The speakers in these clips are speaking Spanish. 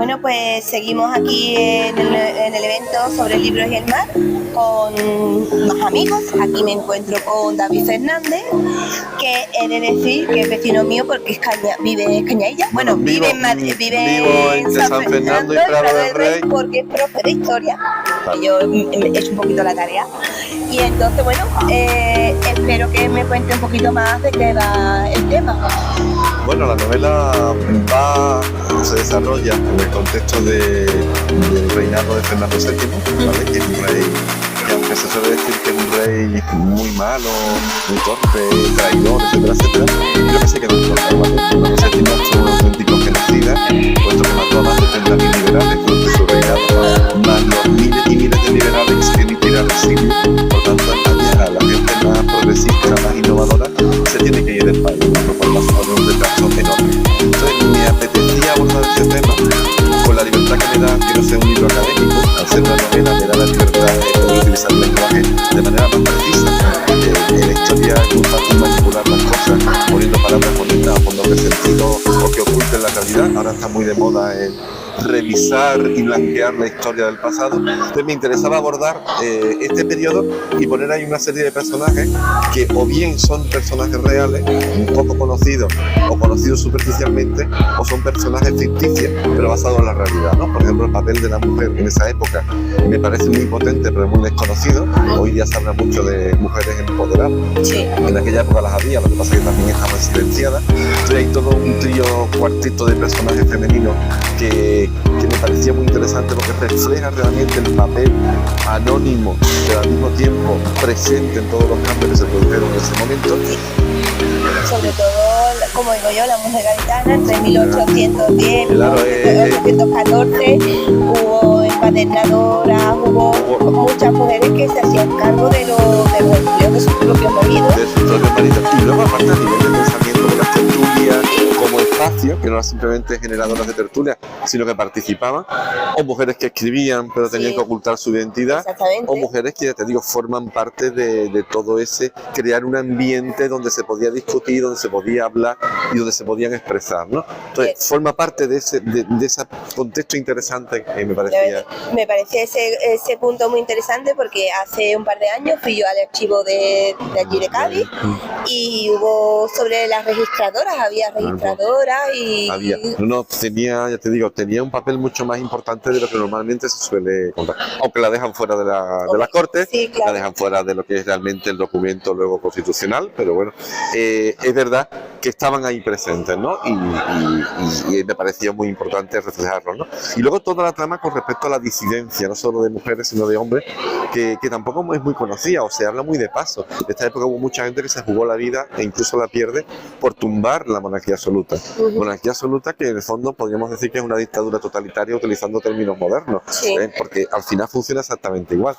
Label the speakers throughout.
Speaker 1: Bueno, pues seguimos aquí en el evento sobre libros y el mar con más amigos. Aquí me encuentro con David Fernández, que he de decir que es vecino mío porque vive en Cañailla. Bueno, vivo en San Fernando y Prado del Rey porque es profe de historia. Yo he hecho un poquito la tarea. Y entonces, bueno, espero que me cuente un poquito más de qué va el tema.
Speaker 2: Bueno, la novela se desarrolla en el contexto del reinado de Fernando VII, ¿vale? Que es un rey que, aunque se suele decir que es un rey muy malo, muy torpe, traidor, etcétera, etcétera, creo que sí que no importa, ¿vale? Fernando VII fue un auténtico genocida, puesto que mató a más de 30.000 liberales durante su reinado, más los miles y miles de liberales que emigraron al exilio. Por tanto, España, a la gente más progresista, más innovadora, se tiene que ir del país, lo cual va a suponer un retraso enorme. Entonces me apetecía abordar este tema con la libertad que me da, quiero ser un libro académico, al ser una novela me da la libertad de utilizar el lenguaje de manera más precisa. En la historia es muy fácil manipular las cosas, poniendo palabras bonitas o doble sentido o que oculten la realidad. Ahora está muy de moda el revisar y blanquear la historia del pasado. Entonces me interesaba abordar este periodo y poner ahí una serie de personajes que o bien son personajes reales, un poco conocidos o conocidos superficialmente, o son personajes ficticios pero basados en la realidad, ¿no? Por ejemplo, el papel de la mujer en esa época me parece muy potente pero muy desconocido. Hoy día se habla mucho de mujeres empoderadas.
Speaker 1: Sí.
Speaker 2: En aquella época las había, lo que pasa es que también estaban silenciadas. Entonces hay todo un cuarteto de personajes femeninos que me parecía muy interesante porque refleja realmente el papel anónimo, pero al mismo tiempo presente en todos los cambios que se produjeron en ese momento.
Speaker 1: Sobre todo, como digo yo, la mujer gaditana entre 1810 y 1814 hubo encuadernadoras, hubo muchas mujeres que se hacían cargo de los empleos de sus propios maridos.
Speaker 2: De sus propios maridos. Y luego, aparte, a nivel de pensamiento de las tertulias como espacio, que no eran simplemente generadoras de tertulias, sino que participaban, o mujeres que escribían pero tenían que ocultar su identidad, o mujeres que, ya te digo, forman parte de todo ese, crear un ambiente donde se podía discutir, donde se podía hablar y donde se podían expresar, ¿no? Entonces, forma parte de ese contexto interesante que me parecía.
Speaker 1: Me parecía ese punto muy interesante porque hace un par de años fui yo al archivo de allí de Cádiz y hubo sobre las registradoras, había registradoras y...
Speaker 2: ya te digo, tenía un papel mucho más importante de lo que normalmente se suele contar, aunque la dejan fuera de la corte, sí, claro. La dejan fuera de lo que es realmente el documento luego constitucional, pero bueno, es verdad que estaban ahí presentes, ¿no? Y me parecía muy importante reflejarlo, ¿no? Y luego toda la trama con respecto a la disidencia, no solo de mujeres, sino de hombres, que tampoco es muy conocida, o se habla muy de paso. En esta época hubo mucha gente que se jugó la vida e incluso la pierde por tumbar la monarquía absoluta. Monarquía absoluta que en el fondo podríamos decir que es una dictadura totalitaria utilizando términos modernos, porque al final funciona exactamente igual.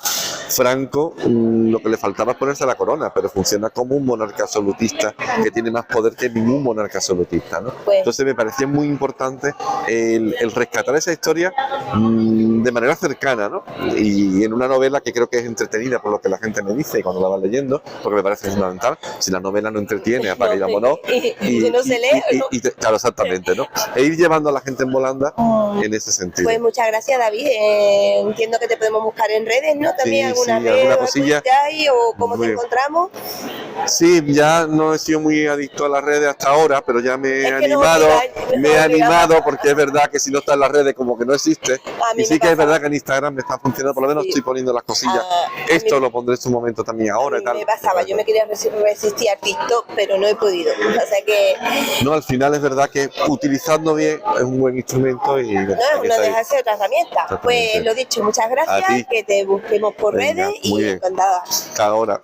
Speaker 2: Franco, lo que le faltaba es ponerse la corona, pero funciona como un monarca absolutista que tiene más poder que ningún monarca absolutista, ¿no? Entonces me parecía muy importante el rescatar esa historia de manera cercana, ¿no? Y en una novela que creo que es entretenida por lo que la gente me dice cuando la va leyendo, porque me parece fundamental. Si la novela no entretiene, apaga y vámonos.
Speaker 1: Y no se lee.
Speaker 2: Claro, exactamente, ¿no? E ir llevando a la gente en volanda en ese sentido.
Speaker 1: Pues muchas gracias, David. Entiendo que te podemos buscar en redes, ¿no? También alguna
Speaker 2: cosilla.
Speaker 1: ¿O cómo te encontramos?
Speaker 2: Sí, ya no he sido muy adicto a las redes hasta ahora, pero ya me he animado porque es verdad que si no está en las redes como que no existe. Y sí que es verdad que en Instagram me está funcionando, por lo menos estoy poniendo las cosillas. Esto lo pondré en su momento también ahora y tal.
Speaker 1: Me pasaba, yo me quería resistir a TikTok, pero no he podido. O sea que...
Speaker 2: No, al final es verdad que utilizando bien es un buen instrumento y...
Speaker 1: No deja de ser otra herramienta. Pues lo dicho, muchas gracias, que te busquemos por redes y encantada.
Speaker 2: Ahora.